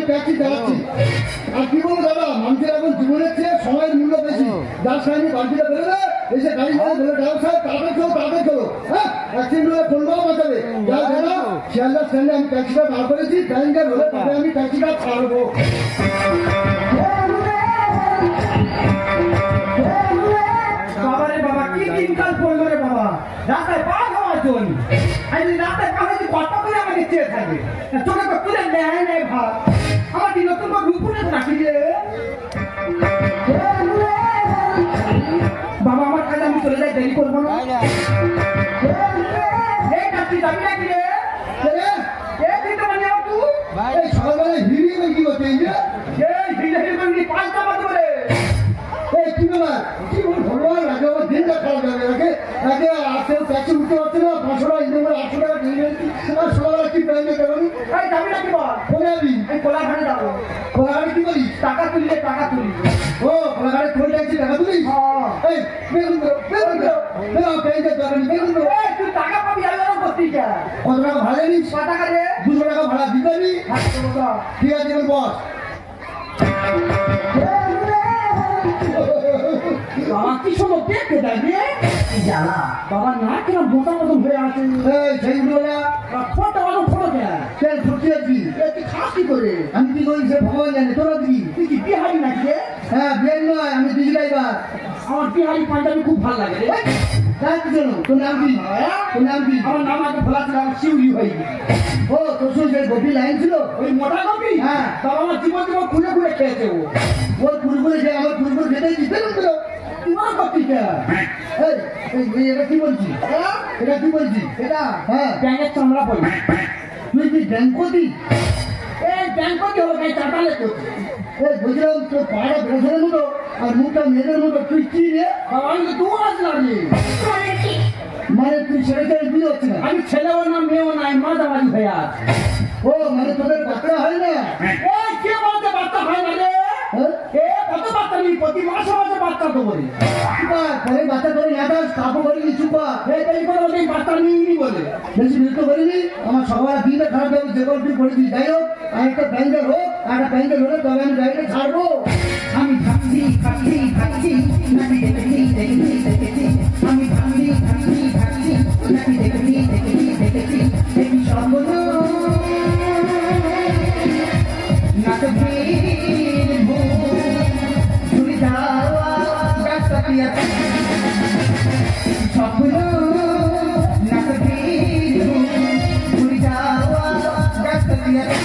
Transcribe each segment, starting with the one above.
Taxi চালাচ্ছি। আর কি বলবো দাদা, মানুষের এখন জীবনের চেয়ে সময়ের মূল্য বেশি। যার সামনে বাড়িটা বেরোবে এসে গাড়ি বলে ড্রাইভার সাহেব তাড়াতাড়ি চলো, হ্যাঁ অ্যাক্সিডেন্ট হলে ফোনটাও বাঁচাবে। যা দাদা শিয়ালদা স্ট্যান্ডে আমি ট্যাক্সিটা বার করেছি, টাইমটার হলে তবে আমি ট্যাক্সিটা ছাড়বো। বাবারে বাবা কি দিনকাল পড়লো রে বাবা, রাস্তায় পা খাওয়ার জন্য রাস্তায় পা হয়েছে কত করে আমাকে চেয়ে থাকবে, চোখে তো তুলে নেয় নেয় ভাব আমার কি নতুন করে রূপুরে রাখি রে বাবা। আমার কাছে আমি চলে যাই, দেরি করবো না। এই কাজটি যাবি নাকি রে? সকালবেলায় হিড়ি কি করতে পাঁচটা বাজে বলে কি ব্যাপার, কি ভগবান আগে আমার দিনটা খারাপ যাবে। আগে আসতে ট্যাক্সি উঠতে পারছে না, 500 টাকা ইনকাম করে 800 টাকা দিয়ে নিয়েছি। আর সকালবেলা কি প্ল্যান করতে পারি? যাবি নাকি বল? কোথায় যাবি? এই কোলাঘাটে যাবো। কোলাঘাটে কি করিস? টাকা তুললে টাকা তুলি। ও কোলাঘাটে তোর ট্যাক্সি টাকা তুলিস? এই বেগুন করো প্যান্টের দোকান বেগুন করো। তুই টাকা পাবি আলাদা করছিস? কত টাকা ভাড়া নিস? 5 টাকা রে। 200 টাকা ভাড়া দিতে পারবি? ঠিক আছে এবার বস। বাবা কি সময় দেখতে যাবি জানা বাবা, না কেন বোতা মতন হয়ে আছে সেইগুলো ফটো আলো ফটো কেন ফুটে আছি? তুই খাস কি করে? আমি কি করি সে ভগবান জানে। তোরা কি? তুই কি বিহারি নাকি রে? হ্যাঁ বিয়ে নয়, আমি দিদি ড্রাইভার। আমার বিহারি পাঞ্জাবি খুব ভালো লাগে রে। তাই কি জানো? তোর নাম কি? তোর নাম কি? আমার নাম আগে ভোলা ছিল, আমার শিউলি হয়ে গেছে। ও তোর সঙ্গে গোপী লাইন ছিল? ওই মোটা কপি? হ্যাঁ। বাবা আমার জীবন খুলে খুলে খেয়েছে ও। ওর কুরকুরে খেয়ে আমার কুরকুরে খেতে দিতে না। তোমার কপি কে? এটা কি বলছি? এটা কি বলছি? এটা হ্যাঁ ব্যাঙের চামড়া বলি। তুই কি ব্যাংকতি? এই ব্যাংকতি হলো গায়ে চাটালে করছে। বলছিলাম তোর পাড়া ব্রাজের মতো আর মুখটা মেয়েদের মতো, তুই কি রে? বাবা আমি তো 2 মাস লাগে। মানে তুই ছেলেকে বুঝতে পারছি না। আমি ছেলেও না মেয়েও নাই, মাঝামাঝি হয়ে আছে। ও মানে তোদের বাচ্চা হয় না? এই কে বলতে বাচ্চা হয় না রে? এ কত বাচ্চা নেই, প্রতি মাসে মাসে বাচ্চা তো বলি। পরে বাচ্চা করে নেতাস কাপড় করিনি চুপা এই করে ওদের বাচ্চা নিইনি বলে বেশি বিরক্ত করিনি। আমার সবার দিনটা খারাপ যাবে, যে কোনো তুই করেছিস। যাই হোক আর একটা প্যান্ডেল হোক, আর একটা প্যান্ডেল হলে তবে আমি গাড়িটা ছাড়বো। আমি ভাবছি ভাবছি ভাবছি নাকি দেখেছি দেখেছি দেখেছি, আমি ভাবছি ভাবছি ভাবছি নাকি দেখেছি দেখেছি দেখেছি, দেখি সর্বদ নাকি ঘুরে যাওয়া রাস্তা কি আছে স্বপ্ন নাকি ঘুরে যাওয়া রাস্তা কি আছে।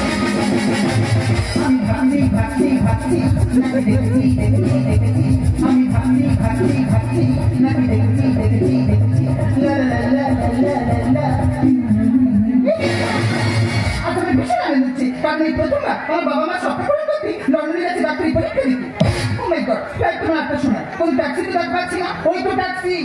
আমি ভাবছি ভাবছি ভাবছি নাকি দেখেছি দেখেছি দেখেছি, আমি ভাবছি ভাবছি ভাবছি নাকি দেখেছি দেখেছি দেখেছি, লা লা লা লা লা লা। আসলে ভীষণ আনন্দ হচ্ছে, কারণ এই প্রথমবার আমার বাবা মা স্বপ্ন করে করতে লন্ডনে গেছে ডাক্তারি পরীক্ষা দিতে। ও মাই গড, একদম একটা শোনা কোন ট্যাক্সি তো ডাক পাচ্ছি না, ওই তো ট্যাক্সি।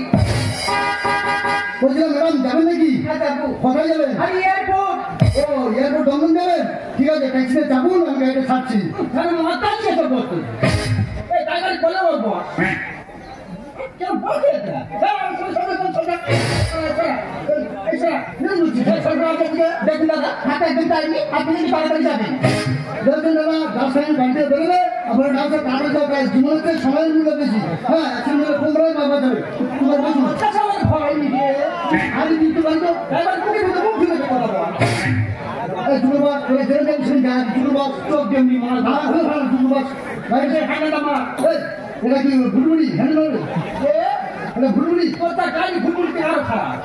বলছিলাম ম্যাডাম যাবেন নাকি? হ্যাঁ যাবো। কোথায় যাবেন? আমি এয়ারপোর্ট। ও এয়ারপোর্ট দমদম যাবেন? ঠিক আছে ট্যাক্সিতে যাবো, আমি গাড়িটা ছাড়ছি। তাহলে মাথায় কে তো বলতো এই টাইগার বলে বলবো কেন বলছে এটা? দেখুন দাদা হাতে একদম টাইনি, আপনি যদি তাড়াতাড়ি যাবেন। দেখুন দাদা যার সঙ্গে গাড়িতে বেরোবে আপনার ডাক্তার তাড়াতাড়ি যাও, প্রায় জীবনের সময়ের মূল্য বেশি। হ্যাঁ অ্যাক্সিডেন্ট হলে কোন বাবা যাবে তোমার বসুন। আমি দিতে পারবো ড্রাইভার কোথায় মুখ খুলে কথা বল। এই দুটো বাস জেনে যাচ্ছেন গাড়ি দুটো বাস চোখ দেমনি মনে হয় দুটো বাস গাড়িতে হ্যান্ডেল আমার এটা কি ভুলভুলি হ্যান্ডেল হবে? এটা ভুলভুলি তোরটা গাড়ি ঘুরঘুরতে আরো খারাপ।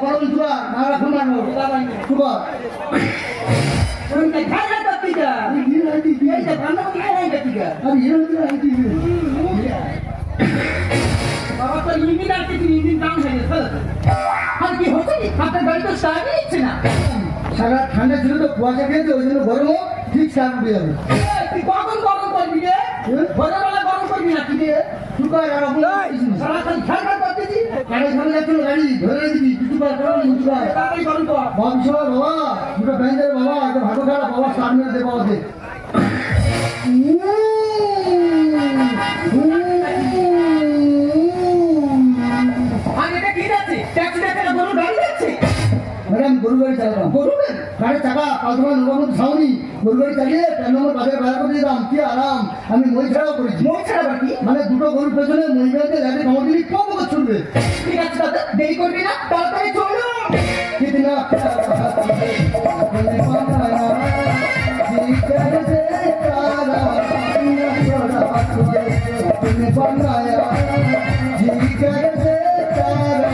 পারবেন তুলা না রাখুন না তুবা খাই করতে যা এই যে ঠান্ডা খাই করতে যা আমি বাবা তো ইঞ্জিন আর কিছু ইঞ্জিন দাম হয়ে গেছে। আর কি হচ্ছে কি আপনার গাড়ি তো স্টার্ট নিচ্ছে না। সারা ঠান্ডা ছিল তো কুয়াশা খেয়েছে, ওই জন্য গরম হোক ঠিক স্টার্ট উঠে যাবে। তুই কখন গরম করবি রে? ভোরবেলা গরম করবি না কি রে? সারাক্ষণ খেয়াল করতেছি গাড়ি সামনে যাচ্ছিল, গাড়ি ধরে রেখেছি কিছু তাড়াতাড়ি গরম কর। বাবা দুটো ব্যাংকের বাবা একটা ভালো খারাপ বাবা স্টার্ট মেরে দেবো আমাকে। আর এটা কি যাচ্ছে? ট্যাক্সি দেখে না গরু গাড়ি যাচ্ছে। ম্যাডাম গরু গাড়ি চালাতাম। গরু গাড়ি? গাড়ির চাকা 5 নম্বর নবাবত ছাউনি গরু গাড়ি চালিয়ে 4 নম্বর বাজারে বেড়া করে দিতাম। কি আরাম। আমি মই ছাড়াও করেছি। মই ছাড়া আবার কি? মানে দুটো গরুর পেছনে মই গাড়িতে লাঠি কামড় দিলে কম করে ছুটবে। ঠিক আছে দাদা, দেরি করবি না, তাড়াতাড়ি চলো। कितना प्यारा अपने बनाया जी कैसे तारा अपने बनाया जी कैसे तारा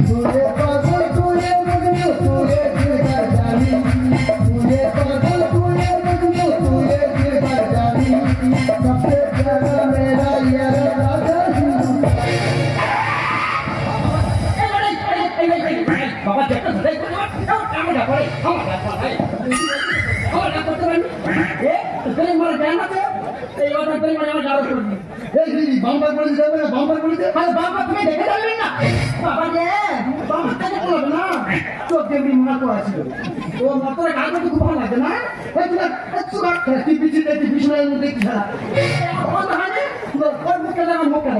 तुझे पागल तुझे मजनू तुझे दिल कर जानी तुझे पागल तुझे मजनू तुझे दिल कर जानी सबसे प्यारा मेरा यार राजा বাবা দেখতে ধরে আমার ব্যাপারে আমার করতে পারি এ মারা জ্ঞান আছে এই কথা তুই মানে আমার গাড়ি করবি এই দিদি বাম্পার করে দিতে হবে না বাম্পার করে দিতে আরে বাবা তুমি দেখে যাবেন না বাবা যে বাবা কাছে করবে না চোখ দেবি মনে করে ছিল ও মাত্র গাড়ি তো খুব ভালো লাগে না এই তুমি টিভির মধ্যে কি খেলা ও তাহলে ওর মুখে আমার মুখে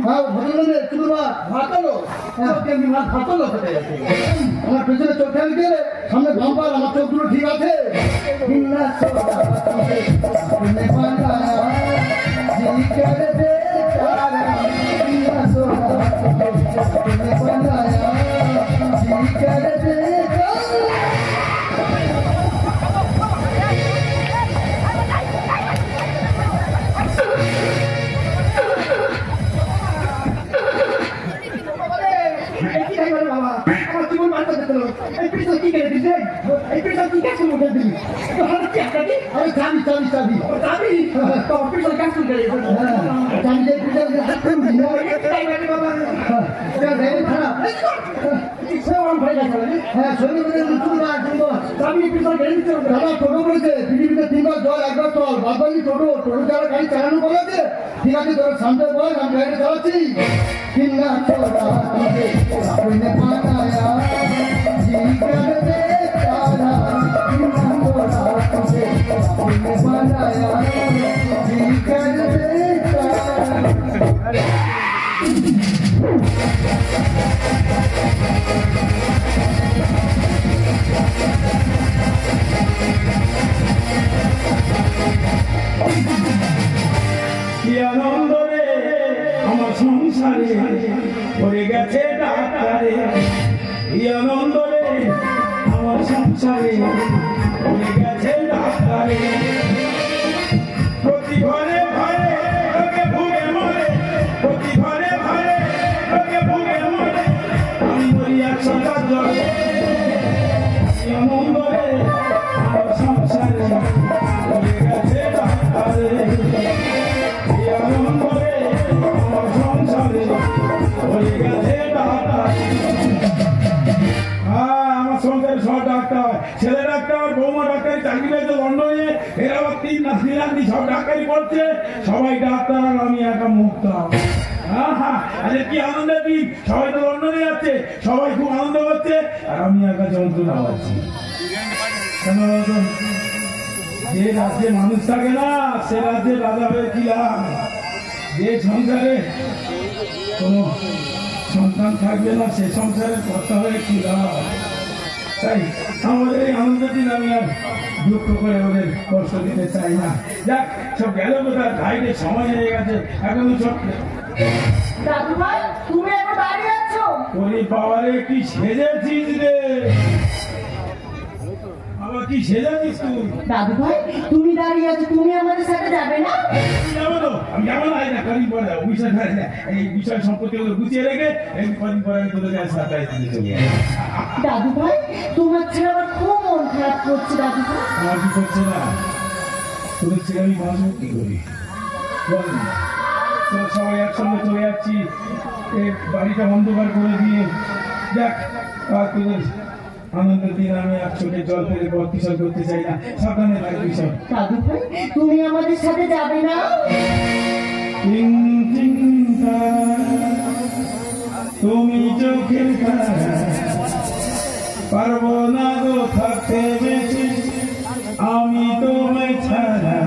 হ্যাঁ ভদ্রলোকে তুমি ভাতলো চোখ দেবি মা ভাতলো হতে যাচ্ছে আমার পেছনে চোখ খেয়াল গেলে সামনে বাম্পার আমার চোখ দুটো ঠিক আছে কিন্না সোনা তুমনে বানায়া জি করে দে তারা কিন্না সোনা তুমনে বানায়া জি করে দে চাবি পৃথিবীতে 3 বার জল 1 বার চল বাদবাকি টোটো যারা গাড়ি চালানো করেছে ঠিক আছে তোর সামনে বল আমি গাড়ি চালাচ্ছি কিন্না ছোড়া तुमने बनाया जी कर दे तारा किन्ना ছোড়া तुमने बनाया जी कर दे तारा কি আনন্দ রে আমার সংসারে পড়ে গেছে ডাক্তারে কি আনন্দ রে আমার সংসারে পড়ে গেছে ডাক্তারে প্রতি ঘরে ঘরে লোকে ভুগে মরে প্রতি ঘরে ঘরে লোকে ভুগে মরে আমি মরি 100 জলে কি আনন্দ রে আমার সংসারে পড়ে গেছে ডাক্তারে ছেলে ডাক্তার বৌমা ডাক্তারি চাকরি পেয়েছে লন্ডনে এর আবার 3 না ফ্রিল্যান্সি সব ডাক্তারি করছে সবাই ডাক্তার আর আমি একা মুক্ত আরে কি আনন্দের দিন সবাই তো লন্ডনে যাচ্ছে সবাই খুব আনন্দ করছে আর আমি একা যন্ত্রণা পাচ্ছি কেন বলতো যে রাজ্যে মানুষ থাকে না সে রাজ্যে রাজা হয়েছিলাম যে সংসারে কোন সন্তান থাকবে না সে সংসারের কথা হয়েছিলাম তাই আমাদের এই আনন্দের দিন আমি আর দুঃখ করে ওদের কষ্ট দিতে চাই না যাক সব গেল কোথায় ভাইদের সময় হয়ে গেছে এখন সব দাদু ভাই তুমি এখন দাঁড়িয়ে আছো ওরে বাবারে কি সেজেছিস রে আবার কি সেজেছিস তুই দাদু ভাই তুমি দাঁড়িয়ে আছো তুমি আমাদের সাথে যাবে না আমি যাবো না কদিন পরে যাবো এই বিষয় সম্পত্তি ওদের গুছিয়ে রেখে এই কদিন পরে আমি তোদের কাছে সাথে চলে দাদু ভাই তোমার ছেলে আমার খুব মন খারাপ করছে দাদু ভাই আমার কি করছে না তোদের ছেলে আমি বাঁচবো কি করি বল তোর সবাই একসঙ্গে চলে যাচ্ছি এই বাড়িটা অন্ধকার করে দিয়ে যাক আর তোদের আনন্দের দিন আমি এক চোখে জল ফেলে পথ কিশোর করতে চাই না সাবধানে লাগবে সব দাদু ভাই তুমি আমাদের সাথে যাবে না তুমি চোখের পারবো না গো থাকতে বেশি আমি তোমায় ছাড়া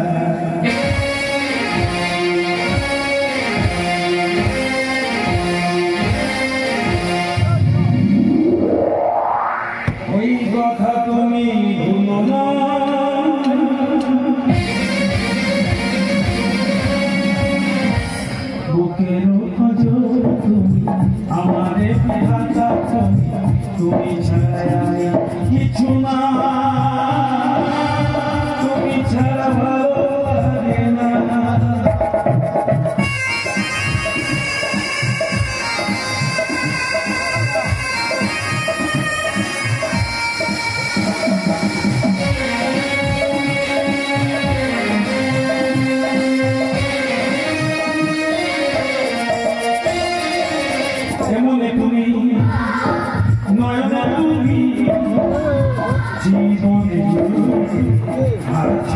তুমি নয়নে তুমি জীবনে আছো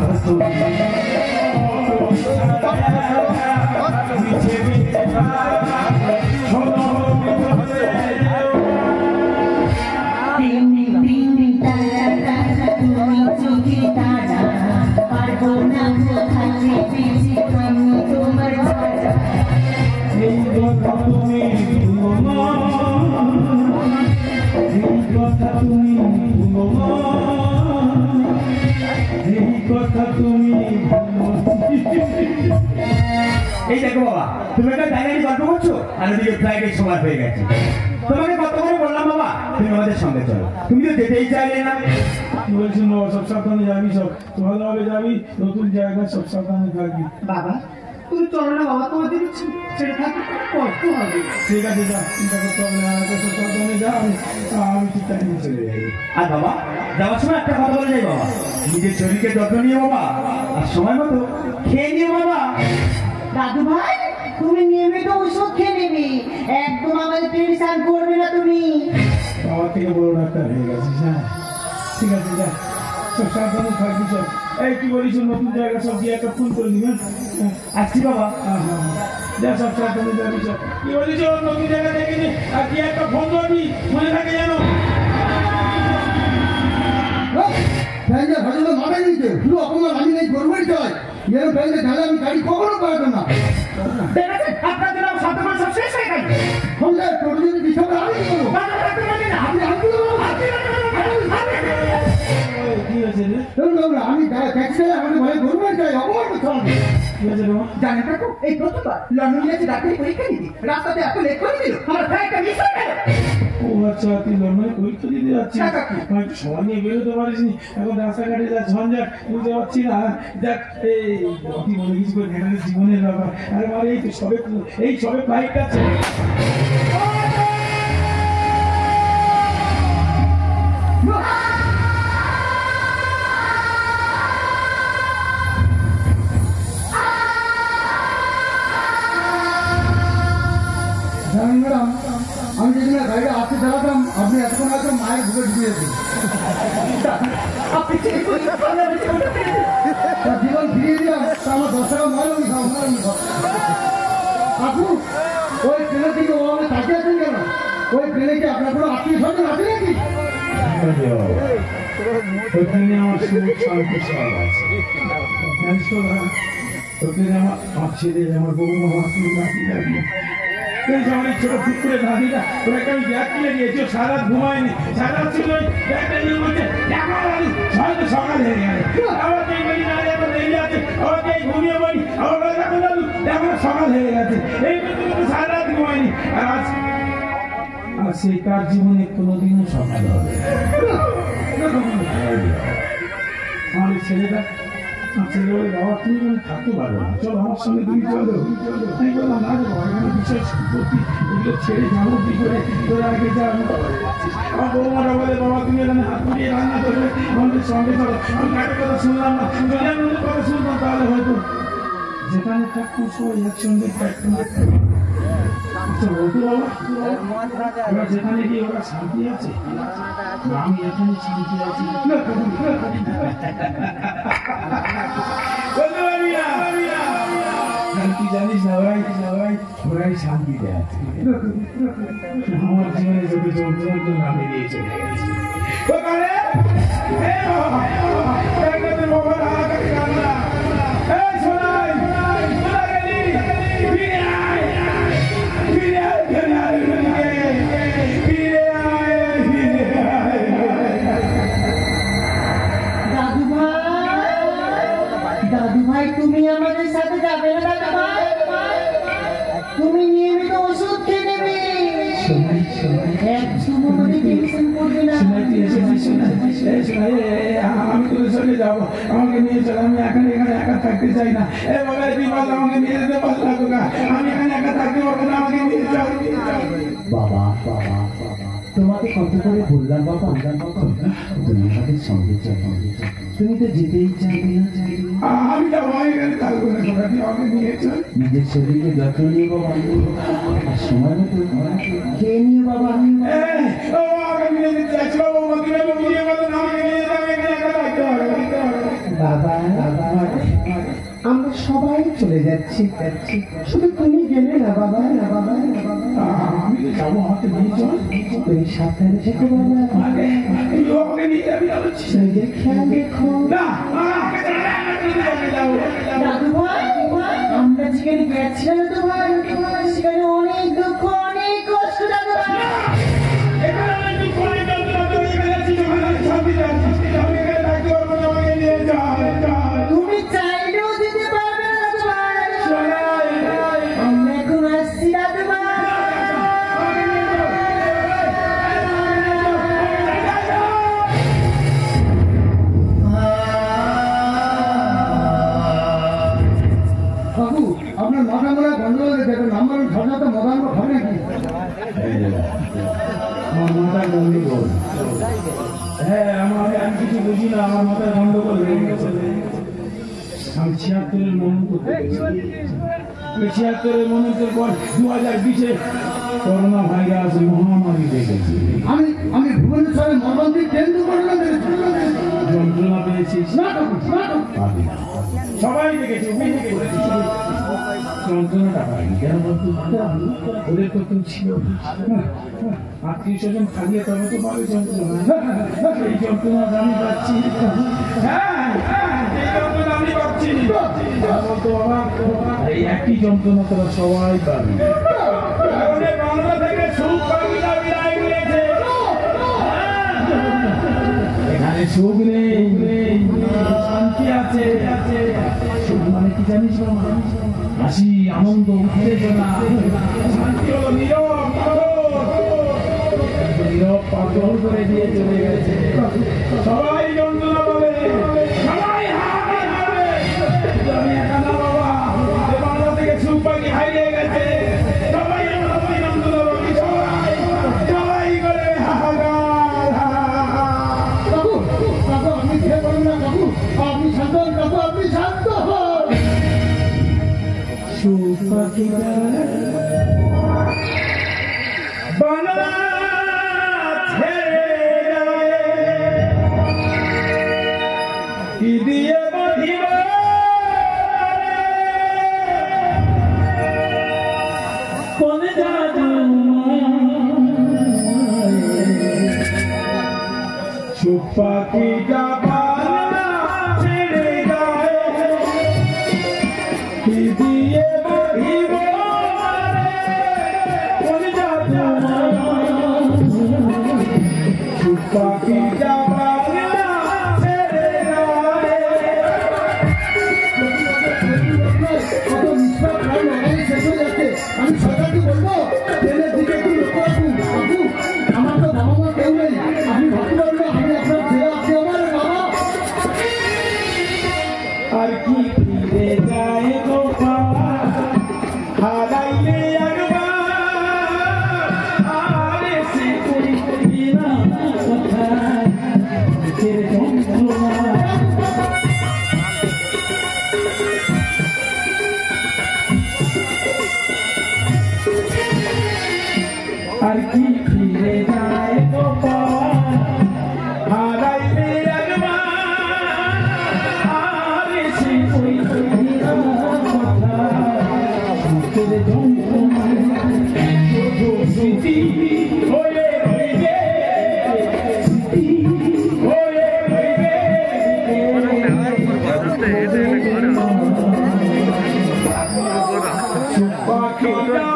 তুমি এই দেখো বাবা, তুমি একটা ডাইনারি গল্প করছো আর ওদিকে ফ্লাইটের সময় হয়ে গেছে। তোমাকে কত করে বললাম বাবা তুমি আমাদের সঙ্গে চলো, তুমি তো যেতেই চাইলে না। কি বলছি বাবা, সব সাবধানে যাবি, সব ভালোভাবে যাবি, নতুন জায়গায় সব সাবধানে থাকবি। বাবা তুমি চলো না বাবা, তোমাদের ছেড়ে থাকতে কষ্ট হবে। ঠিক আছে, যা, চিন্তা করতে হবে না, সব সাবধানে যা, আমি ঠিক টাইমে চলে যাবো। আর বাবা যাওয়ার সময় একটা কথা বলে যাই বাবা, নিজের শরীরকে যত্ন নিয়ে বাবা, আর সময় মতো খেয়ে নিও বাবা। দাদু ভাই তুমি নিয়মিত ওষুধ খেয়ে নেবে, একদম আমাদের টেনশন করবে না তুমি। বাবার থেকে বড় ডাক্তার হয়ে গেছিস। হ্যাঁ ঠিক আছে, যা, সব সাবধানে থাকবি সব। এই কি বলিস, নতুন জায়গা সব দিয়ে একটা ফোন করে দিবেন। আসছি বাবা। হ্যাঁ হ্যাঁ যা, সব সাবধানে যাবি সব। কি বলিস, নতুন জায়গা দেখেছি আর কি একটা ফোন করবি, মনে থাকে যেন। ব্যাংকে ভাজলে মাথায় নিতে শুধু অপমান আমি নেই গরুবাড়ি চালাই এরকম ব্যাংকে ঢালে আমি গাড়ি কখনো পারবো না। আপনার জন্য সতর্ক সব শেষ হয়ে গেছে। সন্ধ্যায় টোটো যদি বিষয় আমি কি করবো? কি হয়েছে রে? আমি ট্যাক্সি আমাকে বলে গরুবাড়ি চাই অপমান করতে হবে। কি হয়েছে রে মা? জানেন কাকু এই প্রথমবার লন্ডন গিয়েছে ডাক্তারি পরীক্ষা দিতে, রাস্তাতে এত লেট করে দিল আমার ফ্লাইটটা মিস হয়ে গেল। ও আচ্ছা, তুই লন্ডনে পরীক্ষা দিতে যাচ্ছিস? হ্যাঁ কাকু। আমি একটু সময় নিয়ে বেরোতে পারিস নি, এখন রাস্তাঘাটে যা ঝঞ্ঝাট বুঝতে পারছি না। দেখ এই অতি বলে কিছু করে ঘাটালের জীবনের ব্যাপার। আরে আমার এই তো সবে ফ্লাইটটা আছে। জানেন ম্যাডাম, আমি যেদিন গাড়িটা আসতে চালাতাম আপনি এতক্ষণ হয়তো মায়ের বুকে ঢুকিয়েছেন। তার জীবন ফিরিয়ে দিলাম, তা আমার 10 টাকা মারুন কাকু। ওই ট্রেনের দিকে ও আমাকে তাকিয়ে আছেন কেন? ওই ট্রেনে কি আপনার কোনো আত্মীয় স্বজন আছে নাকি? ওখানে আমার সুখ শান্তি সব আছে। জানিস তো না, ওখানে আমার ছেলে, আমার বৌমা, আমার নাতি দাঁড়িয়ে আমার ছোট পুকুরে দাদিটা ওটাকে আমি ব্যাগ কিনে দিয়েছি, সারা ঘুমায়নি, সারা ছিল ব্যাগটা নিয়ে বলছে হয়তো সকাল হয়ে গেল, আবার এই বলি না এখন দেরি আছে, আবার এই ঘুমিয়ে বলি, আবার এখন দাদু এখন সকাল হয়ে গেছে, এই সারা রাত ঘুমায়নি। আর সেই তার জীবনে কোনোদিনও সকাল হবে আমার ছেলেটা। ছেলে বলে বাবা তুমি মানে থাকতে পারবো না, চলো আমার সঙ্গে তুমি চলো। আমি বললাম না বাবা, এখানে বিশেষ সম্পত্তি এগুলো ছেড়ে যাবো কি করে, তোরা আগে যা। আমার বৌমারা বলে বাবা তুমি এখানে হাত পুড়িয়ে রান্না করবে, আমাদের সঙ্গে চলো। আমি কারোর কথা শুনলাম না, যদি আমি ওদের কথা শুনতাম তাহলে হয়তো যেখানে থাকতাম সবাই একসঙ্গে থাকতাম। বলতো বাবা ওরা যেখানে গিয়ে ওরা শান্তি আছে, আমি এখানে শান্তি আছি। তুই জানিস না ওরাই শান্তিতে আছে। আমার জীবনে যত যন্ত্রণা নামে দিয়ে চলে গেছে। দাদু ভাই তুমি আমাদের সাথে যাবে না দাদু ভাই? তুমি নিয়মিত ওষুধ খেয়ে নেবে, একদম টেনশন করবে না। আমি তোদের সঙ্গে যাবো, আমাকে নিয়ে চলো, আমি এখানে একা থাকতে চাই না। এ বাবা বিপদ, আমাকে নিয়ে যেতে পারলো না, আমি এখানে একা থাকতে পারবো না, আমাকে নিয়ে যাও। বাবা বাবা বাবা তোমাকে কত করে বললাম বাবা, তুমি আমাদের সঙ্গে চলো। তুমি তো যেতেই চাইবে না। আমি যাবো, এখানে থাকবো না, তুই আমাকে নিয়ে চল। নিজের শরীরকে যত্ন নিয়ে বাবা, আর সময় মতো খেয়ে নিয়ে বাবা। বাবা আমরা সবাই চলে যাচ্ছি, শুধু তুমি গেলে না বাবা। আমি তো যাবো, আমাকে নিয়ে চল। তুমি সাবধানে থেকো বাবা, নিজের খেয়াল রেখো। দাদু ভাই, আমরা যেখানে গেছিলাম তো ভাই, সেখানে অনেক দুঃখ, অনেক কষ্ট দাদু ভাই। তুমি চাইলেও যেতে পারবে না দাদু ভাই, আমরা এখন আসছি দাদু ভাই। বাবু আপনার মাথা মনে গন্ডগোল হয়েছে, নাম্বার সাজাতে মদান হবে নাকি? আমার মাথায় গন্ডগোল। হ্যাঁ, আমি কিছু বুঝি না, আমার মাথায় গন্ডগোল হয়ে গেছে। আমি 76-এর মনন করতে গেছি। 76-এর মননের পর 2020-এ করোনা ভাইরাস মহামারী দেখেছি। আমি ভুবনেশ্বরে মর্মান্তিক ট্রেন দুর্ঘটনা দেখেছি। যন্ত্রণা পেয়েছিস? পাবি না। সবাই দেখেছে, যন্ত্রণাটা পাইনি কেন বলতো? ওদের তো কেউ ছিল, আত্মীয় স্বজন খালিয়ে তবে তো পাবে যন্ত্রণা। এই যন্ত্রণা আমি পাচ্ছি। বলতো বাবা, এই একই যন্ত্রণা তোরা সবাই পাবি। বাংলা থেকে সুখ পাবিনা বিদায় নিয়েছে। এখানে সুখ নেই, শান্তি আছে। সুখ মানে কি জানিস বাবা? হাসি, আনন্দ, উত্তেজনা। শান্তি হলো নীরব পাগল করে দিয়ে চলে গেছে। সবাই যন্ত্রণা পাবে, সবাই হাহাকার হবে। আমি একা না বাবা, বাংলা থেকে সুখ পাখি হারিয়ে গেছে। সবাই যন্ত্রণা পাবি, সবাই করে হাহাকার। বাবু আপনি খেয়ে পড়েন না বাবু, আপনি শান্ত হন বাবু, আপনি শান্ত হন। সুখ পাখিরা বাংলা কি দিয়ে বাঁধিব কোন জাদু? সুখ পাখিটা বাংলা ছেড়ে গায়ে কি দিয়ে বাঁধিব কোন জাদু? সুখ পাখিটা আমি সরকারকে বলবো ট্রেনের দিকে একটু লক্ষ্য রাখুন। বাবু আমার তো বাবা মা কেউ নেই, আপনি ভাবতে পারবেন আমি আপনার ছেলে, আপনি আমার বাবা। আর কি ফিরে যায় গো হারাইলে আর সে করি না কথা যন্ত্রণা। আর কি ফিরে যায় গোপাল হারাইলে আর সে ওই কথা সুখের যন্ত্রণা স্মৃতি হয়ে রইবে, স্মৃতি হয়ে রইবে। সুখ পাখিরা